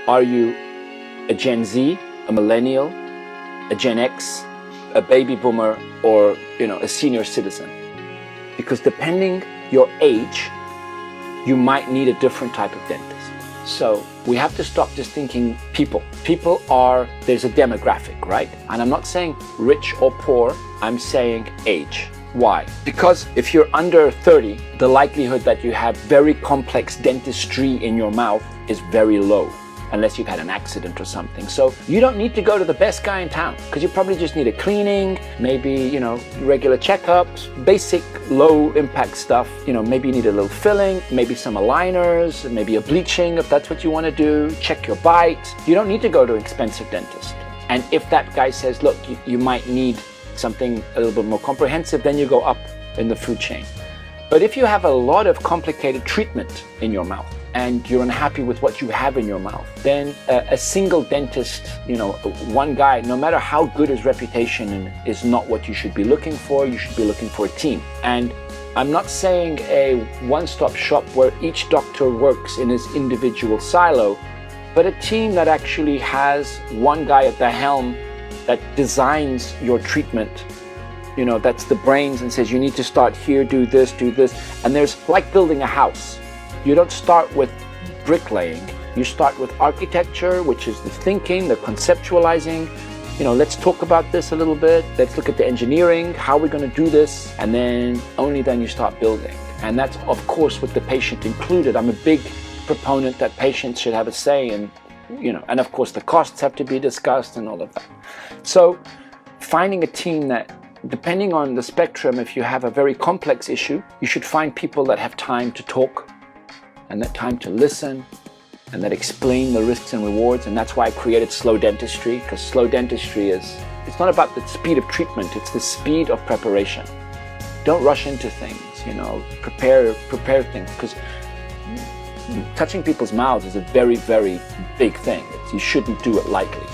Are you a Gen Z, a millennial, a Gen X, a baby boomer, or a senior citizen? Because depending your age, you might need a different type of dentist. So we have to stop just thinking people. There's a demographic, right? And I'm not saying rich or poor, I'm saying age. Why? Because if you're under 30, the likelihood that you have very complex dentistry in your mouth is very low, unless you've had an accident or something. So you don't need to go to the best guy in town, because you probably just need a cleaning, maybe, regular checkups, basic low impact stuff. Maybe you need a little filling, maybe some aligners, maybe a bleaching if that's what you want to do, check your bite. You don't need to go to an expensive dentist. And if that guy says, look, you might need something a little bit more comprehensive, then you go up in the food chain. But if you have a lot of complicated treatment in your mouth, and you're unhappy with what you have in your mouth, then a single dentist, one guy, no matter how good his reputation is not what you should be looking for. You should be looking for a team. And I'm not saying a one-stop shop where each doctor works in his individual silo, but a team that actually has one guy at the helm that designs your treatment, that's the brains, and says you need to start here, do this. And there's like building a house. You don't start with bricklaying. You start with architecture, which is the thinking, the conceptualizing. Let's talk about this a little bit. Let's look at the engineering, how we're going to do this, and then only then you start building. And that's, of course, with the patient included. I'm a big proponent that patients should have a say in, and of course the costs have to be discussed and all of that. So finding a team that, depending on the spectrum, if you have a very complex issue, you should find people that have time to talk, and that time to listen, and that explain the risks and rewards. And that's why I created slow dentistry, because slow dentistry it's not about the speed of treatment, it's the speed of preparation. Don't rush into things, prepare things, because touching people's mouths is a very, very big thing. You shouldn't do it lightly.